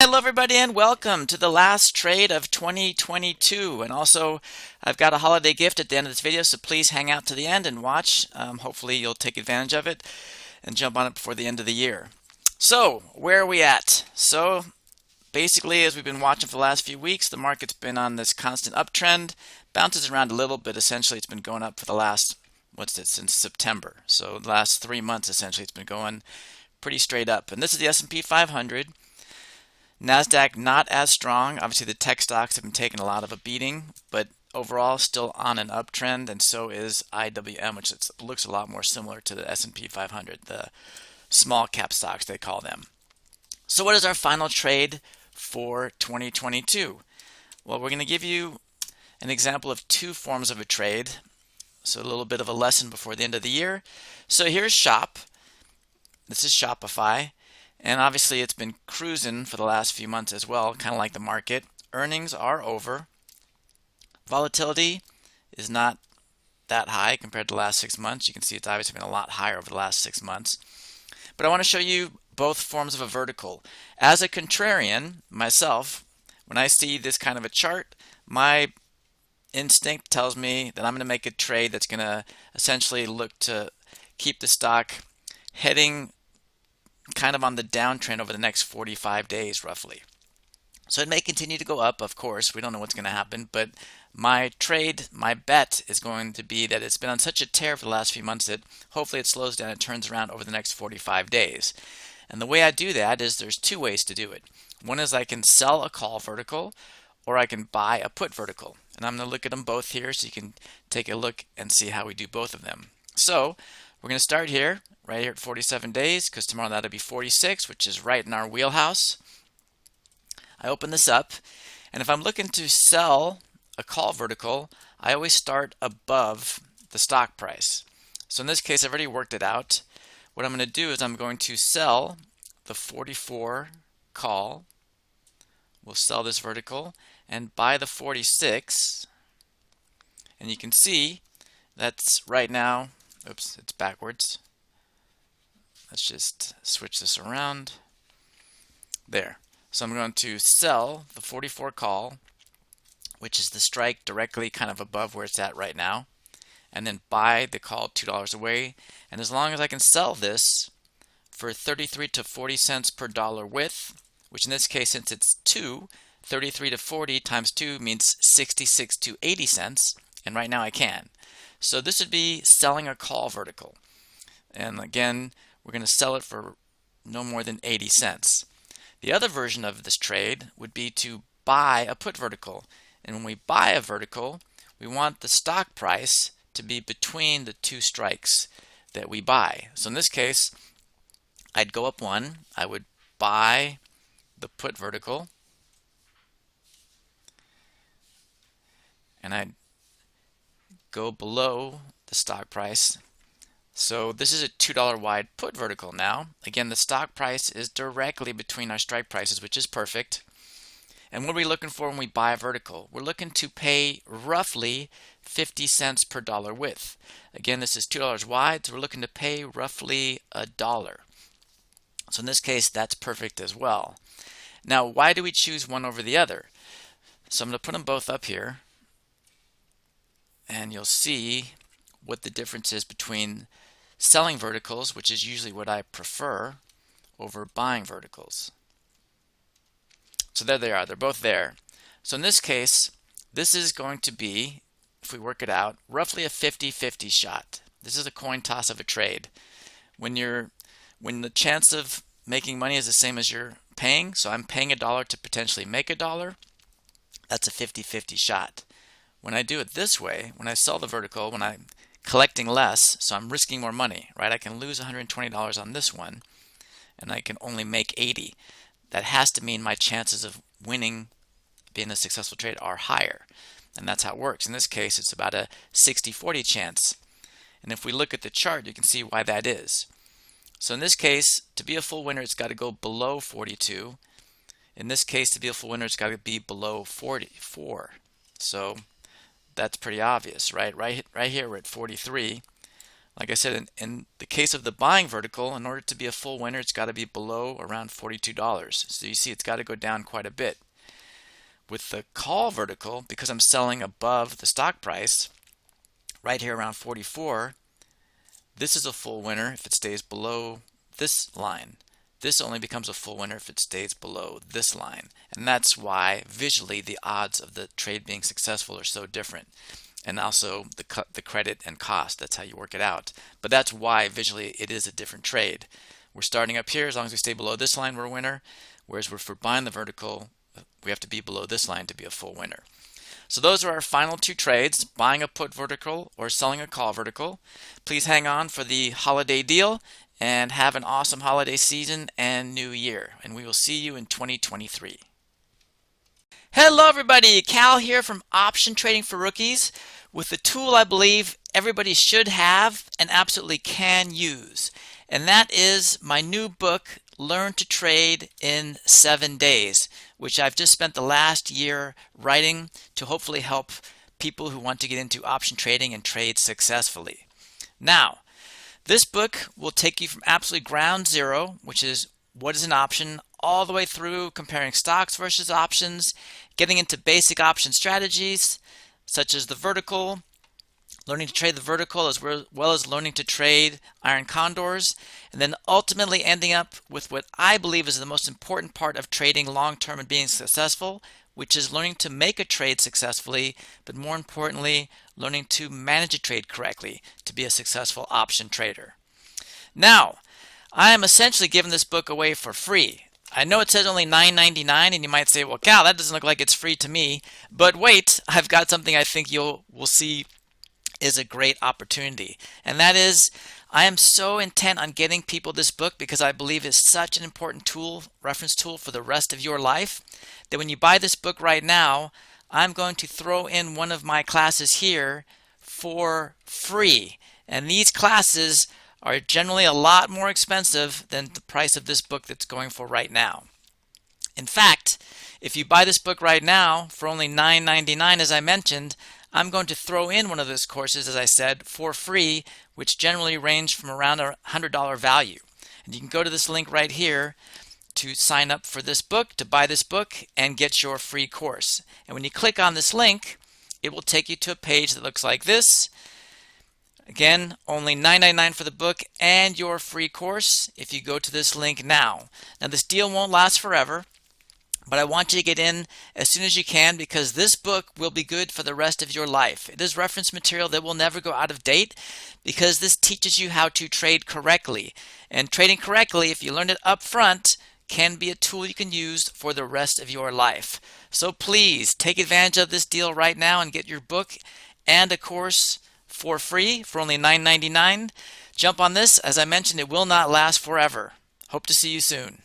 Hello, everybody, and welcome to the last trade of 2022. And also, I've got a holiday gift at the end of this video, so please hang out to the end and watch. Hopefully, you'll take advantage of it and jump on it before the end of the year. So, where are we at? So, basically, as we've been watching for the last few weeks, the market's been on this constant uptrend, bounces around a little, but essentially it's been going up for the last, since September. So, the last 3 months, essentially, it's been going pretty straight up. And this is the S&P 500. NASDAQ not as strong. Obviously, the tech stocks have been taking a lot of a beating, but overall still on an uptrend, and so is IWM, which looks a lot more similar to the S&P 500, the small cap stocks they call them. So what is our final trade for 2022? Well, we're going to give you an example of two forms of a trade, so a little bit of a lesson before the end of the year. So here's Shop. This is Shopify. And obviously it's been cruising for the last few months as well, kind of like the market. Earnings are over. Volatility is not that high compared to the last 6 months. You can see it's obviously been a lot higher over the last 6 months. But I want to show you both forms of a vertical. As a contrarian, myself, when I see this kind of a chart, my instinct tells me that I'm going to make a trade that's going to essentially look to keep the stock heading kind of on the downtrend over the next 45 days roughly. So it may continue to go up, of course. We don't know what's going to happen, but my trade, my bet is going to be that it's been on such a tear for the last few months that hopefully it slows down and turns around over the next 45 days. And the way I do that is there's two ways to do it. One is I can sell a call vertical, or I can buy a put vertical. And I'm going to look at them both here so you can take a look and see how we do both of them. So we're going to start here, right here at 47 days, because tomorrow that'll be 46, which is right in our wheelhouse. I open this up, and if I'm looking to sell a call vertical, I always start above the stock price. So in this case, I've already worked it out. What I'm going to do is I'm going to sell the 44 call. We'll sell this vertical and buy the 46. And you can see that's right now, oops, it's backwards. Let's just switch this around. There. So I'm going to sell the 44 call, which is the strike directly kind of above where it's at right now, and then buy the call $2 away. And as long as I can sell this for 33 to 40 cents per dollar width, which in this case, since it's 33 to 40 times 2 means 66 to 80 cents, and right now I can. So this would be selling a call vertical. And again, we're going to sell it for no more than 80 cents. The other version of this trade would be to buy a put vertical. And when we buy a vertical, we want the stock price to be between the two strikes that we buy. So in this case, I'd go up one. I would buy the put vertical. And I'd go below the stock price. So this is a $2 wide put vertical now. Again, the stock price is directly between our strike prices, which is perfect. And what are we looking for when we buy a vertical? We're looking to pay roughly 50 cents per dollar width. Again, this is $2 wide, so we're looking to pay roughly $1. So in this case, that's perfect as well. Now, why do we choose one over the other? So I'm going to put them both up here, and you'll see what the difference is between selling verticals, which is usually what I prefer, over buying verticals. So there they are. They're both there. So in this case, this is going to be, if we work it out, roughly a 50-50 shot. This is a coin toss of a trade. When the chance of making money is the same as you're paying, so I'm paying $1 to potentially make $1, that's a 50-50 shot. When I do it this way, when I sell the vertical, when I'm collecting less, so I'm risking more money, right? I can lose $120 on this one, and I can only make 80. That has to mean my chances of winning, being a successful trade, are higher. And that's how it works. In this case, it's about a 60-40 chance. And if we look at the chart, you can see why that is. So in this case, to be a full winner, it's got to go below 42. In this case, to be a full winner, it's got to be below 44. So that's pretty obvious, right? Right here, we're at 43. Like I said, in the case of the buying vertical, in order to be a full winner, it's got to be below around $42. So you see it's got to go down quite a bit. With the call vertical, because I'm selling above the stock price, right here around 44, this is a full winner if it stays below this line. This only becomes a full winner if it stays below this line. And that's why visually the odds of the trade being successful are so different. And also the credit and cost, that's how you work it out. But that's why visually it is a different trade. We're starting up here. As long as we stay below this line, we're a winner. Whereas if we're buying the vertical, we have to be below this line to be a full winner. So those are our final two trades, buying a put vertical or selling a call vertical. Please hang on for the holiday deal and have an awesome holiday season and new year. And we will see you in 2023. Hello everybody, Cal here from Option Trading for Rookies with the tool I believe everybody should have and absolutely can use. And that is my new book, Learn to Trade in 7 Days, which I've just spent the last year writing to hopefully help people who want to get into option trading and trade successfully. Now, this book will take you from absolutely ground zero, which is what is an option, all the way through comparing stocks versus options, getting into basic option strategies such as the vertical, learning to trade the vertical as well as learning to trade Iron Condors, and then ultimately ending up with what I believe is the most important part of trading long-term and being successful, which is learning to make a trade successfully, but more importantly, learning to manage a trade correctly to be a successful option trader. Now, I am essentially giving this book away for free. I know it says only $9.99, and you might say, well, Cal, that doesn't look like it's free to me. But wait, I've got something I think will see is a great opportunity. And that is, I am so intent on getting people this book because I believe it's such an important tool, reference tool for the rest of your life, that when you buy this book right now, I'm going to throw in one of my classes here for free. And these classes are generally a lot more expensive than the price of this book that's going for right now. In fact, if you buy this book right now for only $9.99, as I mentioned, I'm going to throw in one of those courses, as I said, for free, which generally range from around a $100 value. And you can go to this link right here to sign up for this book, to buy this book, and get your free course. And when you click on this link, it will take you to a page that looks like this. Again, only $9.99 for the book and your free course if you go to this link now. Now, this deal won't last forever, but I want you to get in as soon as you can because this book will be good for the rest of your life. It is reference material that will never go out of date because this teaches you how to trade correctly. And trading correctly, if you learn it up front, can be a tool you can use for the rest of your life. So please take advantage of this deal right now and get your book and a course for free for only $9.99. Jump on this. As I mentioned, it will not last forever. Hope to see you soon.